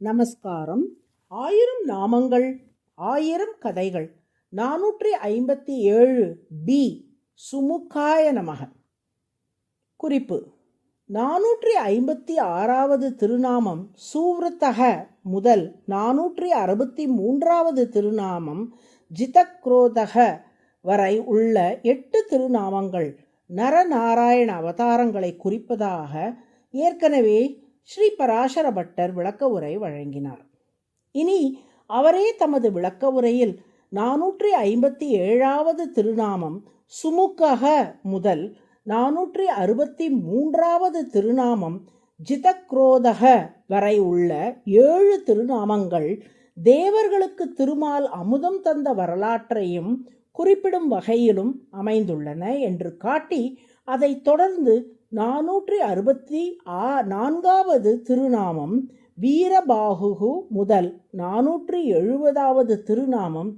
நமஸ்காரம். 1000 நாமங்கள் 1000 கதைகள் 457 பி. சுமுகாய நமக. குறிப்பு: 456வது திருநாமம் சூவ்ருத்தக முதல் 463வது திருநாமம் ஜிதக்ரோதக வரை உள்ள 8 திருநாமங்கள் நரநாராயண அவதாரங்களை குறிப்பதாக ஏற்கனவே ஸ்ரீ பராசர பட்டர் விளக்க உரை வழங்கினார். இனி அவரே தமது விளக்க உரையில் 457வது திருநாமம் சுமுகக முதல் 463வது திருநாமம் ஜிதக்ரோதக வரை உள்ள 7 திருநாமங்கள் தேவர்களுக்கு திருமால் அமுதம் தந்த வரலாற்றையும் குறிப்பிடும் வகையிலும் அமைந்துள்ளன என்று காட்டி, அதைத் தொடர்ந்து 464வது திருநாமம் வீரபாகு முதல் 470வது திருநாமம்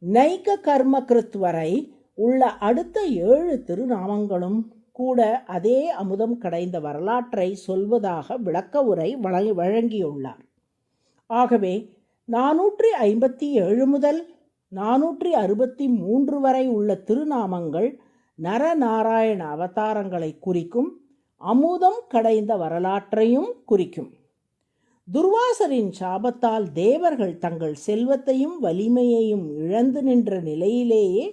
நைக கர்மகிருத் வரை உள்ள அடுத்த 7 திருநாமங்களும் கூட அதே அமுதம் கடைந்த வரலாற்றை சொல்வதாக விளக்க உரை வழங்கியுள்ளார். ஆகவே 457 முதல் 463 வரை உள்ள திருநாமங்கள் நரநாராயண அவதாரங்களை குறிக்கும், அமுதம் கடைந்த வரலாற்றையும் குறிக்கும். துர்வாசரின் சாபத்தால் தேவர்கள் தங்கள் செல்வத்தையும் வலிமையையும் இழந்து நின்ற நிலையிலேயே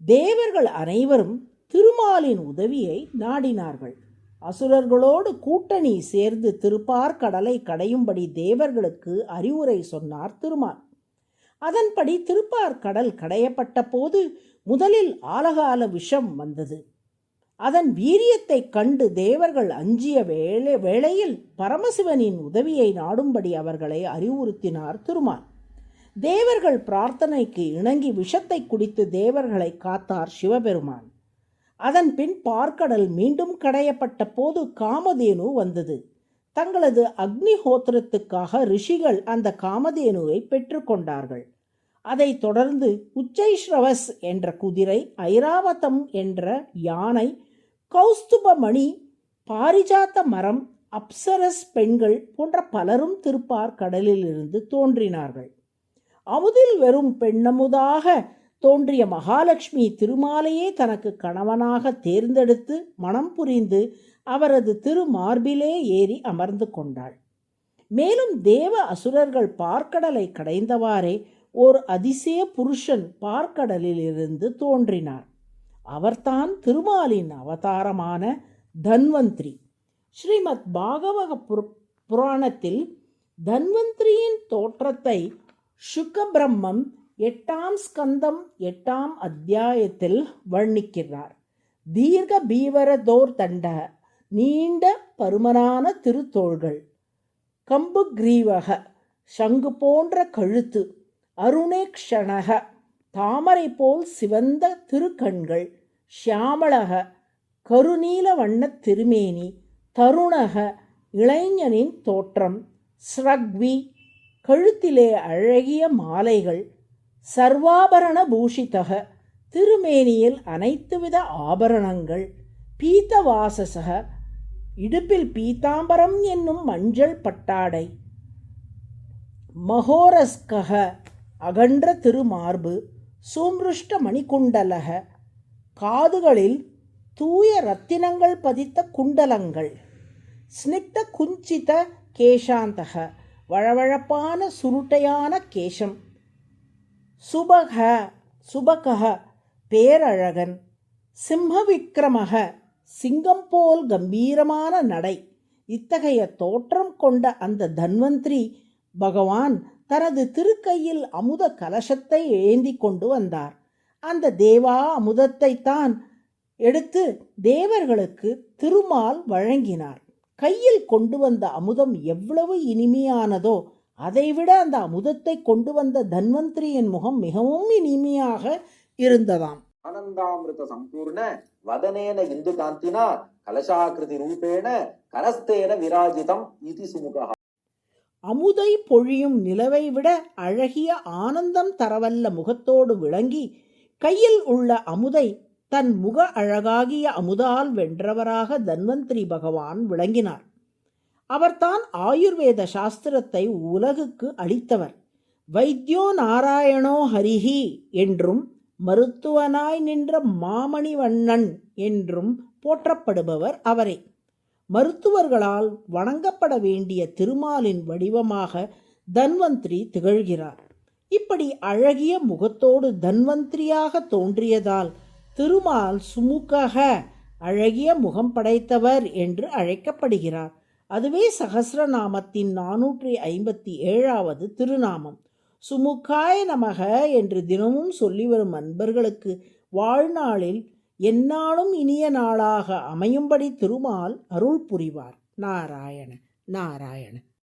தேவர்கள் அனைவரும் திருமாலின் உதவியை நாடினார்கள். அசுரர்களோடு கூட்டணி சேர்ந்து திருப்பார்கடலை கடையும்படி தேவர்களுக்கு அறிவுரை சொன்னார் திருமால். அதன்படி திருப்பார்கடல் கடையப்பட்ட போது முதலில் ஆலகால விஷம் வந்தது. அதன் வீரியத்தை கண்டு தேவர்கள் அஞ்சிய வேளையில் பரமசிவனின் உதவியை நாடும்படி அவர்களை அறிவுறுத்தினார் திருமால். தேவர்கள் பிரார்த்தனைக்கு இணங்கி விஷத்தை குடித்து தேவர்களை காத்தார் சிவபெருமான். அதன் பின் பார்க்கடல் மீண்டும் கடையப்பட்ட போது காமதேனு வந்தது. தங்களது அக்னிஹோத்திரத்துக்காக ரிஷிகள் அந்த காமதேனுவை பெற்றுக்கொண்டார்கள். அதைத் தொடர்ந்து உச்சைஸ்ரவஸ் என்ற குதிரை, ஐராவதம் என்ற யானை, கௌஸ்துபமணி, பாரிஜாத்த மரம், அப்சரஸ் பெண்கள் போன்ற பலரும் திருப்பார் கடலிலிருந்து தோன்றினார்கள். அமுதில் வெறும் பெண்ணமுதாக தோன்றிய மகாலட்சுமி திருமாலையே தனக்கு கணவனாக தேர்ந்தெடுத்து மனம் புரிந்து அவரது திருமார்பிலே ஏறி அமர்ந்து கொண்டாள். மேலும் தேவ அசுரர்கள் பார்க்கடலை கடைந்தவாறே ஓர் அதிசய புருஷன் பார்க்கடலில் இருந்து தோன்றினார். அவர்தான் திருமாலின் அவதாரமான தன்வந்திரி. ஸ்ரீமத் பாகவத புராணத்தில் தன்வந்திரியின் தோற்றத்தை சுகபிரம்மம் 8ஆம் ஸ்கந்தம் 8ஆம் அத்தியாயத்தில் வர்ணிக்கிறார். தீர்க்க பீவரதோர் தண்ட, நீண்ட பருமனான திருத்தோள்கள், கம்பு கிரீவக, சங்கு போன்ற கழுத்து, அருணேக்ஷணக, தாமரை போல் சிவந்த திருக்கண்கள், ஷியாமளக, கருநீல வண்ணத் திருமேனி, தருணக, இளைஞனின் தோற்றம், ஸ்ரக்வி, கழுத்திலே அழகிய மாலைகள், சர்வாபரண பூஷிதக, திருமேனியில் அனைத்துவித ஆபரணங்கள், பீத்தவாசசக, இடுப்பில் பீதாம்பரம் என்னும் மஞ்சள் பட்டாடை, மகோரஸ்கக, அகன்ற திருமார்பு, சூம்ருஷ்ட மணிக்குண்டலக, காதுகளில் தூய ரத்தினங்கள் பதித்த குண்டலங்கள், ஸ்னிக்த குஞ்சித கேசாந்தக, வழவழப்பான சுருட்டையான கேசம், சுபக, பேரழகன், சிம்மவிக்ரமக, சிங்கம் போல் கம்பீரமான நடை. இத்தகைய தோற்றம் கொண்ட அந்த தன்வந்திரி பகவான் தனது திருக்கையில் அமுத கலசத்தை ஏந்தி கொண்டு வந்தார். அந்த தேவா அமுதத்தை தான் எடுத்து தேவர்களுக்கு திருமால் வழங்கினார். கையில் கொண்டு வந்த அமுதம் எவ்வளவு இனிமையானதோ அதைவிட அந்த அமுதத்தை கொண்டு வந்த தன்வந்திரியின் முகம் மிகவும் இனிமையாக இருந்ததாம். ஆனந்தாமிருத சம்பூர்ண வதனேன இந்து காந்தினா கலசாகிருதி ரூபேண கரஸ்தேன விராஜிதம் இதி சுமுகா. அமுதை பொழியும் நிலவை விட அழகிய ஆனந்தம் தரவல்ல முகத்தோடு விளங்கி கையில் உள்ள அமுதை தன் முக அழகாகிய அமுதால் வென்றவராக தன்வந்திரி பகவான் விளங்கினார். அவர்தான் ஆயுர்வேத சாஸ்திரத்தை உலகுக்கு அளித்தவர். வைத்தியோ நாராயணோ ஹரிஹி என்றும் மருத்துவனாய் நின்ற மாமணிவண்ணன் என்றும் போற்றப்படுபவர் அவரே. மருத்துவர்களால் வணங்கப்பட வேண்டிய திருமாலின் வடிவமாக தன்வந்திரி திகழ்கிறார். இப்படி அழகிய முகத்தோடு தன்வந்திரியாக தோன்றியதால் திருமால் சுமுகக, அழகிய முகம் படைத்தவர் என்று அழைக்கப்படுகிறார். அதுவே சகஸ்ரநாமத்தின் 457வது திருநாமம். சுமுகாய நமக என்று தினமும் சொல்லி வரும் அன்பர்களுக்கு வாழ்நாளில் எந்நாளும் இனிய நாளாக அமையும்படி திருமால் அருள் புரிவார். நாராயண நாராயண.